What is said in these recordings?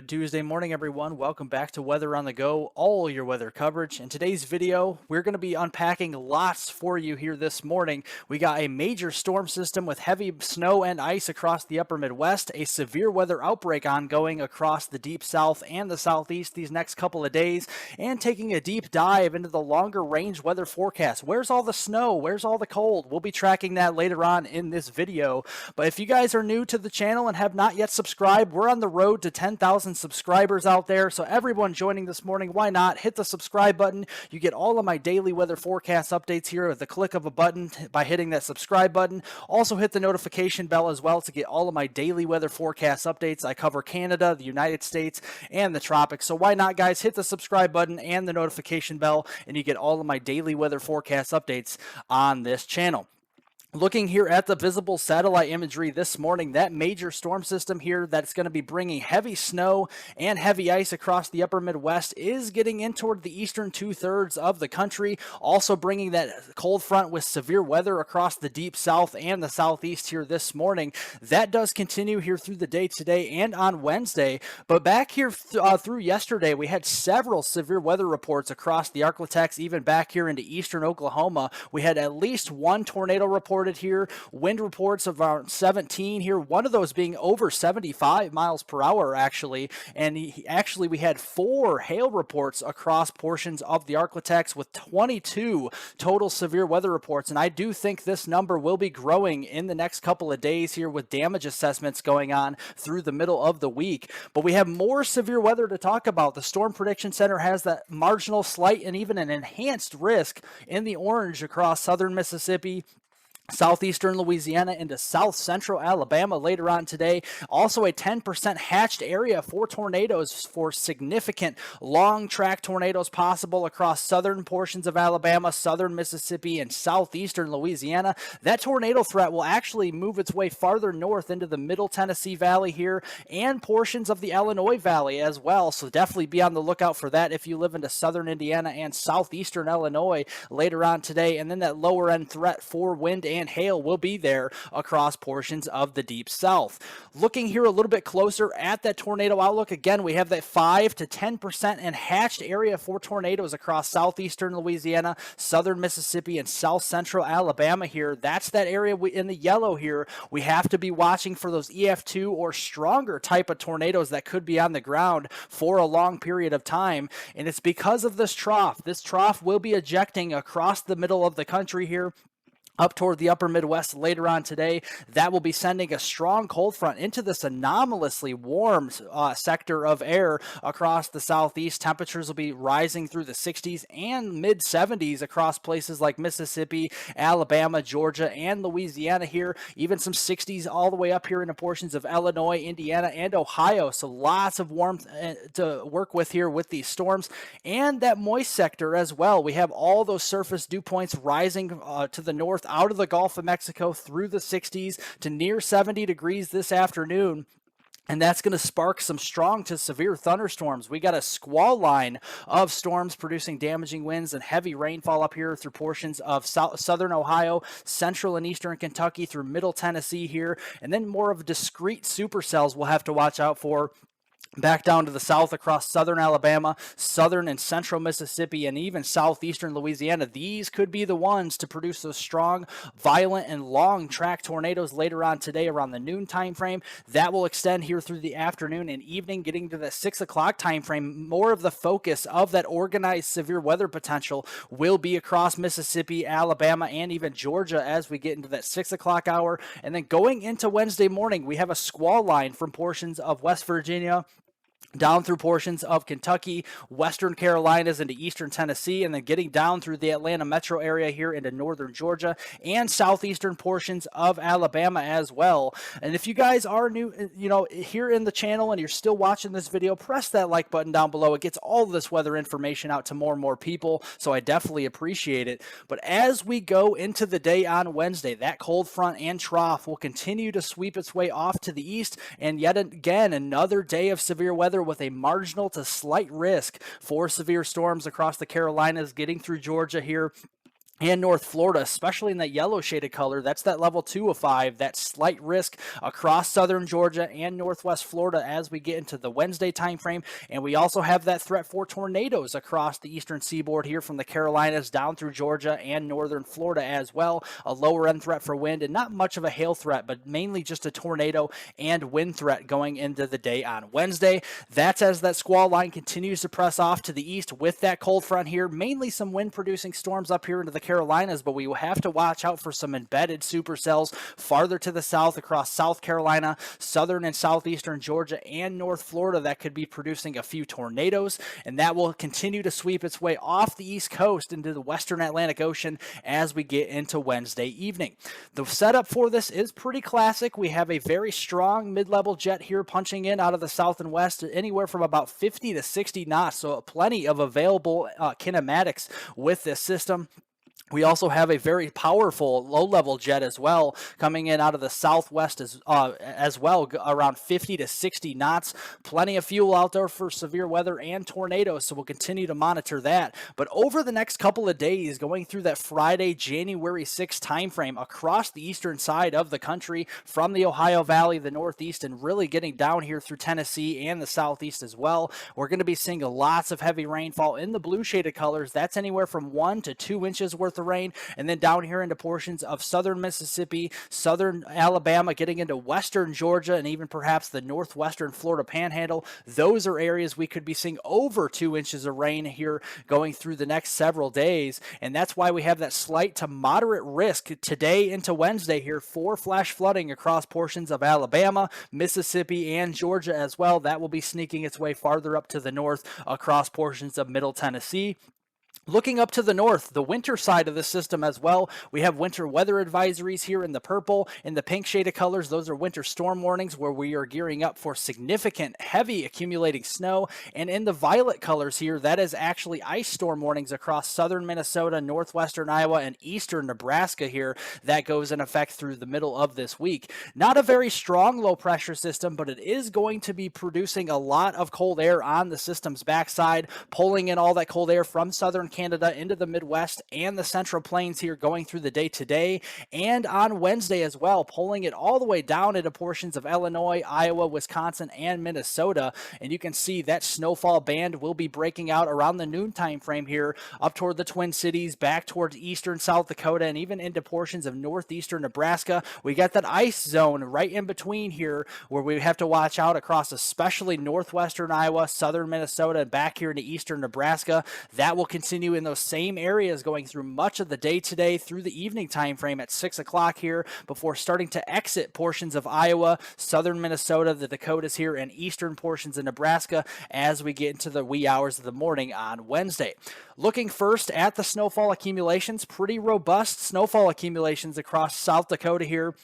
Good Tuesday morning, everyone. Welcome back to Weather on the Go, all your weather coverage. In today's video, we're going to be unpacking lots for you here this morning. We got a major storm system with heavy snow and ice across the upper Midwest, a severe weather outbreak ongoing across the deep south and the southeast these next couple of days, and taking a deep dive into the longer range weather forecast. Where's all the snow? Where's all the cold? We'll be tracking that later on in this video. But if you guys are new to the channel and have not yet subscribed, we're on the road to 10,000 subscribers out there. So everyone joining this morning, why not hit the subscribe button? You get all of my daily weather forecast updates here with the click of a button by hitting that subscribe button. Also hit the notification bell as well to get all of my daily weather forecast updates. I cover Canada, the United States, and the tropics. So why not, guys, hit the subscribe button and the notification bell, and you get all of my daily weather forecast updates on this channel. Looking here at the visible satellite imagery this morning, that major storm system here that's going to be bringing heavy snow and heavy ice across the upper Midwest is getting in toward the eastern two-thirds of the country, also bringing that cold front with severe weather across the deep south and the southeast here this morning. That does continue here through the day today and on Wednesday, but back here through yesterday, we had several severe weather reports across the Arklatex, even back here into eastern Oklahoma. We had at least one tornado report here, wind reports of around 17 here, one of those being over 75 miles per hour actually, and we had 4 hail reports across portions of the Arklatex with 22 total severe weather reports, and I do think this number will be growing in the next couple of days here with damage assessments going on through the middle of the week. But we have more severe weather to talk about. The Storm Prediction Center has that marginal, slight, and even an enhanced risk in the orange across southern Mississippi, southeastern Louisiana into south central Alabama later on today. Also a 10% hatched area for tornadoes, for significant long track tornadoes possible across southern portions of Alabama, southern Mississippi, and southeastern Louisiana. That tornado threat will actually move its way farther north into the middle Tennessee Valley here and portions of the Illinois Valley as well. So definitely be on the lookout for that if you live into southern Indiana and southeastern Illinois later on today. And then that lower end threat for wind and hail will be there across portions of the deep south. Looking here a little bit closer at that tornado outlook, again, we have that 5 to 10% and hatched area for tornadoes across southeastern Louisiana, southern Mississippi, and south central Alabama here. That's that area in the yellow here. We have to be watching for those EF2 or stronger type of tornadoes that could be on the ground for a long period of time, and it's because of this trough. This trough will be ejecting across the middle of the country here, up toward the upper Midwest later on today. That will be sending a strong cold front into this anomalously warm sector of air across the southeast. Temperatures will be rising through the 60s and mid 70s across places like Mississippi, Alabama, Georgia, and Louisiana here. Even some 60s all the way up here into portions of Illinois, Indiana, and Ohio. So lots of warmth to work with here with these storms. And that moist sector as well. We have all those surface dew points rising to the north out of the Gulf of Mexico through the 60s to near 70 degrees this afternoon. And that's going to spark some strong to severe thunderstorms. We got a squall line of storms producing damaging winds and heavy rainfall up here through portions of southern Ohio, central and eastern Kentucky, through middle Tennessee here. And then more of discrete supercells we'll have to watch out for back down to the south across southern Alabama, southern and central Mississippi, and even southeastern Louisiana. These could be the ones to produce those strong, violent, and long track tornadoes later on today around the noon time frame. That will extend here through the afternoon and evening, getting to the 6 o'clock time frame. More of the focus of that organized severe weather potential will be across Mississippi, Alabama, and even Georgia as we get into that 6 o'clock hour. And then going into Wednesday morning, we have a squall line from portions of West Virginia down through portions of Kentucky, western Carolinas into eastern Tennessee, and then getting down through the Atlanta metro area here into northern Georgia and southeastern portions of Alabama as well. And if you guys are new, here in the channel and you're still watching this video, press that like button down below. It gets all this weather information out to more and more people, so I definitely appreciate it. But as we go into the day on Wednesday, that cold front and trough will continue to sweep its way off to the east, and yet again, another day of severe weather with a marginal to slight risk for severe storms across the Carolinas, getting through Georgia here and North Florida, especially in that yellow shaded color. That's that level 2 of 5, that slight risk across southern Georgia and northwest Florida as we get into the Wednesday timeframe. And we also have that threat for tornadoes across the eastern seaboard here from the Carolinas down through Georgia and northern Florida as well. A lower end threat for wind and not much of a hail threat, but mainly just a tornado and wind threat going into the day on Wednesday. That's as that squall line continues to press off to the east with that cold front here. Mainly some wind producing storms up here into the Carolinas, but we will have to watch out for some embedded supercells farther to the south across South Carolina, southern and southeastern Georgia, and North Florida that could be producing a few tornadoes, and that will continue to sweep its way off the east coast into the western Atlantic Ocean as we get into Wednesday evening. The setup for this is pretty classic. We have a very strong mid-level jet here punching in out of the south and west, anywhere from about 50 to 60 knots, so plenty of available kinematics with this system. We also have a very powerful low-level jet as well coming in out of the southwest as well, around 50 to 60 knots. Plenty of fuel out there for severe weather and tornadoes, so we'll continue to monitor that. But over the next couple of days, going through that Friday, January 6th timeframe across the eastern side of the country, from the Ohio Valley, the northeast, and really getting down here through Tennessee and the southeast as well, we're going to be seeing lots of heavy rainfall in the blue shaded colors. That's anywhere from 1 to 2 inches worth of rain, and then down here into portions of southern Mississippi, southern Alabama, getting into western Georgia, and even perhaps the northwestern Florida panhandle. Those are areas we could be seeing over 2 inches of rain here going through the next several days, and that's why we have that slight to moderate risk today into Wednesday here for flash flooding across portions of Alabama, Mississippi, and Georgia as well. That will be sneaking its way farther up to the north across portions of Middle Tennessee. Looking up to the north, the winter side of the system as well, we have winter weather advisories here in the purple. In the pink shaded colors, those are winter storm warnings where we are gearing up for significant, heavy accumulating snow. And in the violet colors here, that is actually ice storm warnings across southern Minnesota, northwestern Iowa, and eastern Nebraska here. That goes in effect through the middle of this week. Not a very strong low pressure system, but it is going to be producing a lot of cold air on the system's backside, pulling in all that cold air from southern Canada into the Midwest and the Central Plains here going through the day today and on Wednesday as well, pulling it all the way down into portions of Illinois, Iowa, Wisconsin, and Minnesota. And you can see that snowfall band will be breaking out around the noon time frame here up toward the Twin Cities, back towards eastern South Dakota, and even into portions of northeastern Nebraska. We got that ice zone right in between here where we have to watch out across especially northwestern Iowa, southern Minnesota, and back here into eastern Nebraska. That will continue in those same areas going through much of the day today through the evening time frame at 6 o'clock here before starting to exit portions of Iowa, southern Minnesota, the Dakotas here, and eastern portions of Nebraska as we get into the wee hours of the morning on Wednesday. Looking first at the snowfall accumulations, pretty robust snowfall accumulations across South Dakota here.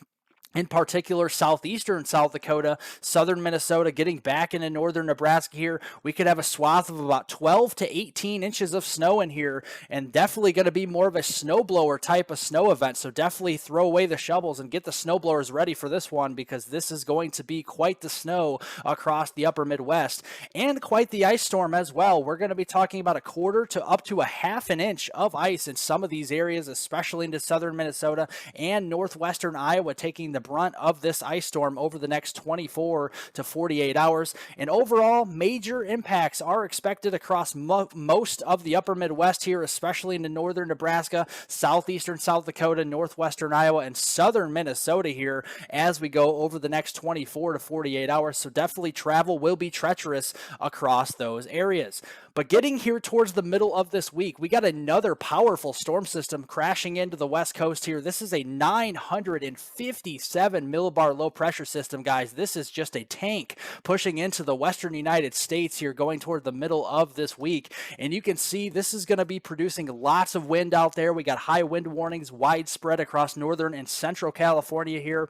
In particular, southeastern South Dakota, southern Minnesota, getting back into northern Nebraska here. We could have a swath of about 12 to 18 inches of snow in here, and definitely going to be more of a snowblower type of snow event. So definitely throw away the shovels and get the snowblowers ready for this one, because this is going to be quite the snow across the upper Midwest and quite the ice storm as well. We're going to be talking about a quarter to up to a half an inch of ice in some of these areas, especially into southern Minnesota and northwestern Iowa, taking the brunt of this ice storm over the next 24 to 48 hours. And overall, major impacts are expected across most of the upper Midwest here, especially into northern Nebraska, southeastern South Dakota, northwestern Iowa, and southern Minnesota here as we go over the next 24 to 48 hours. So definitely travel will be treacherous across those areas. But getting here towards the middle of this week, we got another powerful storm system crashing into the west coast here. This is a 957 millibar low pressure system, guys. This is just a tank pushing into the western United States here going toward the middle of this week. And you can see this is going to be producing lots of wind out there. We got high wind warnings widespread across northern and central California here.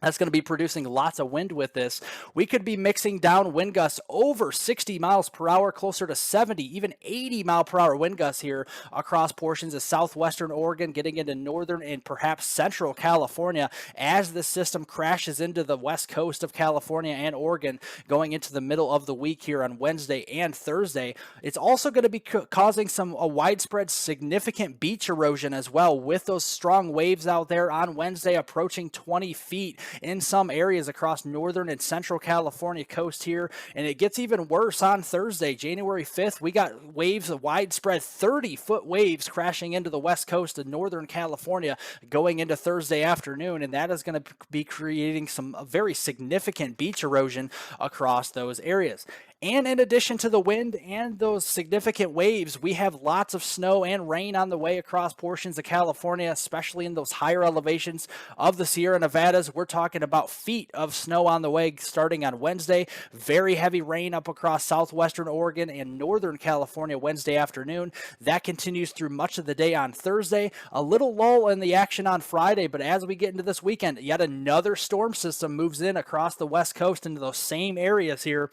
That's going to be producing lots of wind with this. We could be mixing down wind gusts over 60 miles per hour, closer to 70, even 80 mile per hour wind gusts here across portions of southwestern Oregon, getting into northern and perhaps central California as the system crashes into the west coast of California and Oregon going into the middle of the week here on Wednesday and Thursday. It's also going to be causing some widespread significant beach erosion as well, with those strong waves out there on Wednesday approaching 20 feet in some areas across northern and central California coast here. And it gets even worse on Thursday, January 5th. We got waves of widespread 30-foot waves crashing into the west coast of northern California going into Thursday afternoon. And that is going to be creating some very significant beach erosion across those areas. And in addition to the wind and those significant waves, we have lots of snow and rain on the way across portions of California, especially in those higher elevations of the Sierra Nevadas. We're talking about feet of snow on the way starting on Wednesday. Very heavy rain up across southwestern Oregon and northern California Wednesday afternoon. That continues through much of the day on Thursday. A little lull in the action on Friday, but as we get into this weekend, yet another storm system moves in across the west coast into those same areas here,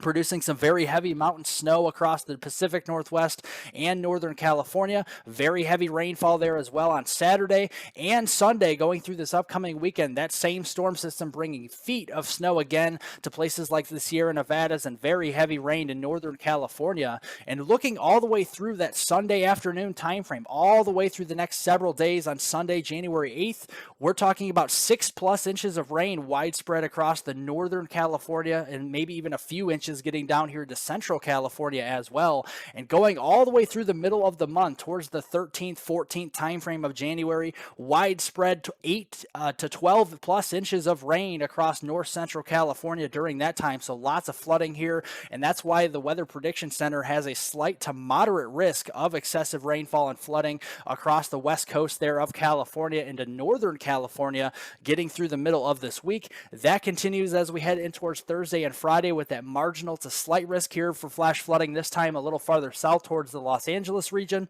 producing some very heavy mountain snow across the Pacific Northwest and Northern California. Very heavy rainfall there as well on Saturday and Sunday going through this upcoming weekend. That same storm system bringing feet of snow again to places like the Sierra Nevadas and very heavy rain in Northern California. And looking all the way through that Sunday afternoon time frame, all the way through the next several days on Sunday, January 8th, we're talking about 6+ inches of rain widespread across the Northern California and maybe even a few inches getting down here to central California as well, and going all the way through the middle of the month towards the 13th, 14th time frame of January, widespread 8 to 12+ inches of rain across north central California during that time. So lots of flooding here, and that's why the Weather Prediction Center has a slight to moderate risk of excessive rainfall and flooding across the west coast there of California into northern California getting through the middle of this week. That continues as we head in towards Thursday and Friday with that marginal to slight risk here for flash flooding, this time a little farther south towards the Los Angeles region.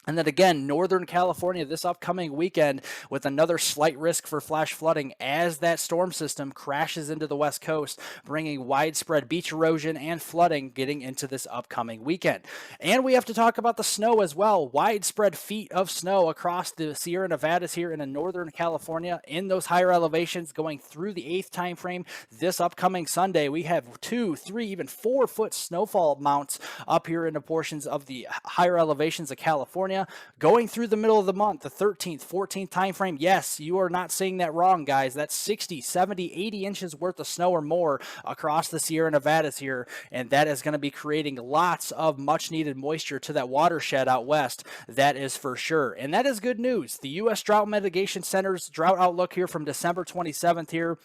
And then again, Northern California this upcoming weekend with another slight risk for flash flooding as that storm system crashes into the west coast, bringing widespread beach erosion and flooding getting into this upcoming weekend. And we have to talk about the snow as well. Widespread feet of snow across the Sierra Nevadas here in Northern California in those higher elevations going through the 8th time frame. This upcoming Sunday, we have 2, 3, even 4-foot snowfall amounts up here in the portions of the higher elevations of California. Going through the middle of the month, the 13th, 14th time frame. Yes, you are not saying that wrong, guys. That's 60, 70, 80 inches worth of snow or more across the Sierra Nevadas here, and that is going to be creating lots of much needed moisture to that watershed out west. That is for sure, and that is good news. The U.S. Drought Mitigation Center's drought outlook here from December 27th here,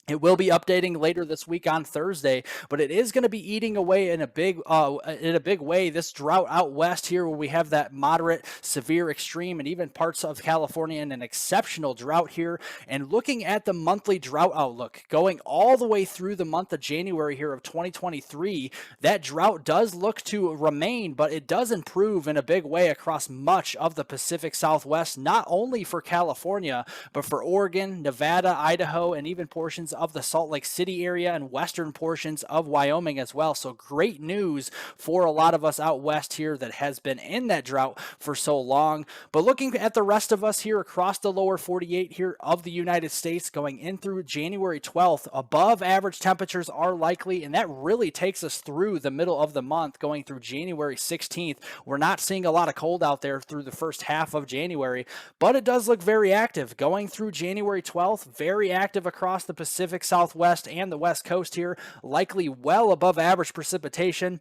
it will be updating later this week on Thursday, but it is going to be eating away in a big way this drought out west here, where we have that moderate, severe, extreme, and even parts of California in an exceptional drought here. And looking at the monthly drought outlook, going all the way through the month of January here of 2023, that drought does look to remain, but it does improve in a big way across much of the Pacific Southwest, not only for California, but for Oregon, Nevada, Idaho, and even portions of the Salt Lake City area and western portions of Wyoming as well. So great news for a lot of us out west here that has been in that drought for so long. But looking at the rest of us here across the lower 48 here of the United States going in through January 12th, above average temperatures are likely, and that really takes us through the middle of the month going through January 16th. We're not seeing a lot of cold out there through the first half of January, but it does look very active going through January 12th, very active across the Pacific Southwest and the West Coast here, likely well above average precipitation.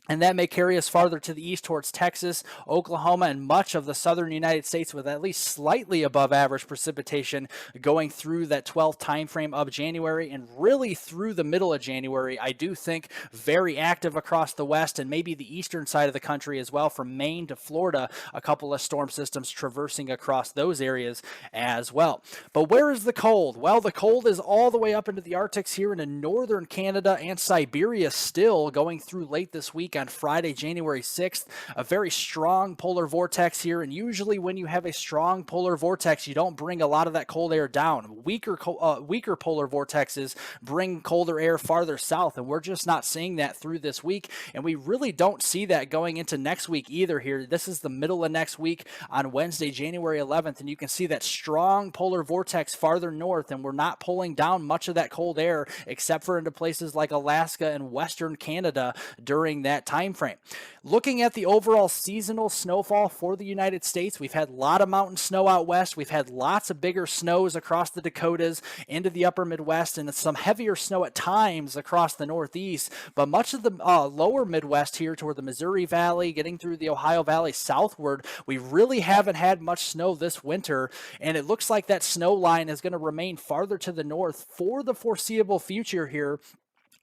And that may carry us farther to the east towards Texas, Oklahoma, and much of the southern United States with at least slightly above average precipitation going through that 12th time frame of January and really through the middle of January. I do think very active across the west and maybe the eastern side of the country as well, from Maine to Florida, a couple of storm systems traversing across those areas as well. But where is the cold? Well, the cold is all the way up into the Arctics here into northern Canada and Siberia still going through late this week week on Friday, January 6th. A very strong polar vortex here, and usually when you have a strong polar vortex, you don't bring a lot of that cold air down. Weaker polar vortexes bring colder air farther south, and we're just not seeing that through this week, and we really don't see that going into next week either here. This is the middle of next week on Wednesday, January 11th, and you can see that strong polar vortex farther north, and we're not pulling down much of that cold air except for into places like Alaska and western Canada during that time frame. Looking at the overall seasonal snowfall for the United States, we've had a lot of mountain snow out west. We've had lots of bigger snows across the Dakotas into the upper Midwest, and some heavier snow at times across the Northeast. But much of the lower Midwest here toward the Missouri Valley, getting through the Ohio Valley southward, we really haven't had much snow this winter, and it looks like that snow line is going to remain farther to the north for the foreseeable future here,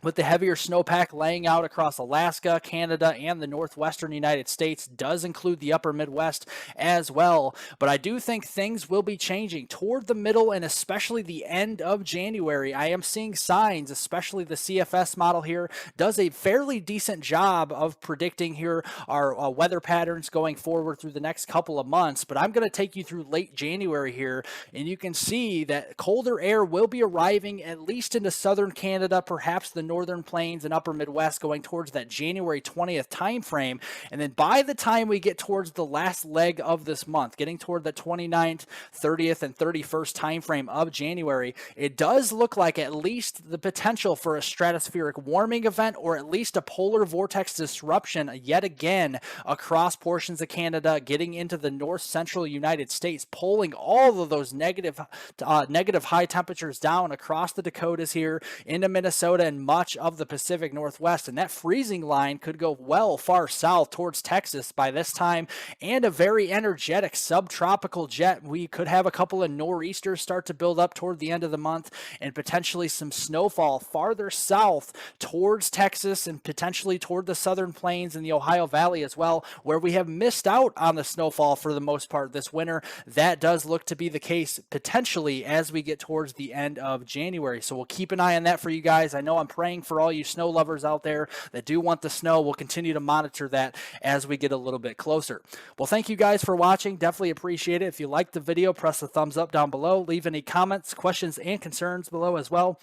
with the heavier snowpack laying out across Alaska, Canada, and the northwestern United States. Does include the upper Midwest as well. But I do think things will be changing toward the middle and especially the end of January. I am seeing signs, especially the CFS model here does a fairly decent job of predicting here our weather patterns going forward through the next couple of months. But I'm going to take you through late January here, and you can see that colder air will be arriving at least into southern Canada, perhaps the northern plains and upper Midwest, going towards that January 20th time frame. And then by the time we get towards the last leg of this month, getting toward the 29th, 30th, and 31st time frame of January, it does look like at least the potential for a stratospheric warming event, or at least a polar vortex disruption yet again across portions of Canada, getting into the north central United States, pulling all of those negative high temperatures down across the Dakotas here into Minnesota and much of the Pacific Northwest. And that freezing line could go well far south towards Texas by this time, and a very energetic subtropical jet. We could have a couple of nor'easters start to build up toward the end of the month, and potentially some snowfall farther south towards Texas and potentially toward the southern plains and the Ohio Valley as well, where we have missed out on the snowfall for the most part this winter. That does look to be the case potentially as we get towards the end of January. So we'll keep an eye on that for you guys. I know I'm praying for all you snow lovers out there that do want the snow. We'll continue to monitor that as we get a little bit closer. Well, thank you guys for watching. Definitely appreciate it. If you liked the video, press the thumbs up down below. Leave any comments, questions, and concerns below as well.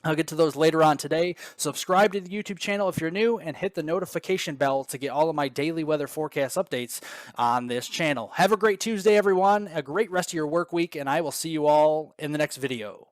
I'll get to those later on today. Subscribe to the YouTube channel if you're new, and hit the notification bell to get all of my daily weather forecast updates on this channel. Have a great Tuesday, everyone. A great rest of your work week, and I will see you all in the next video.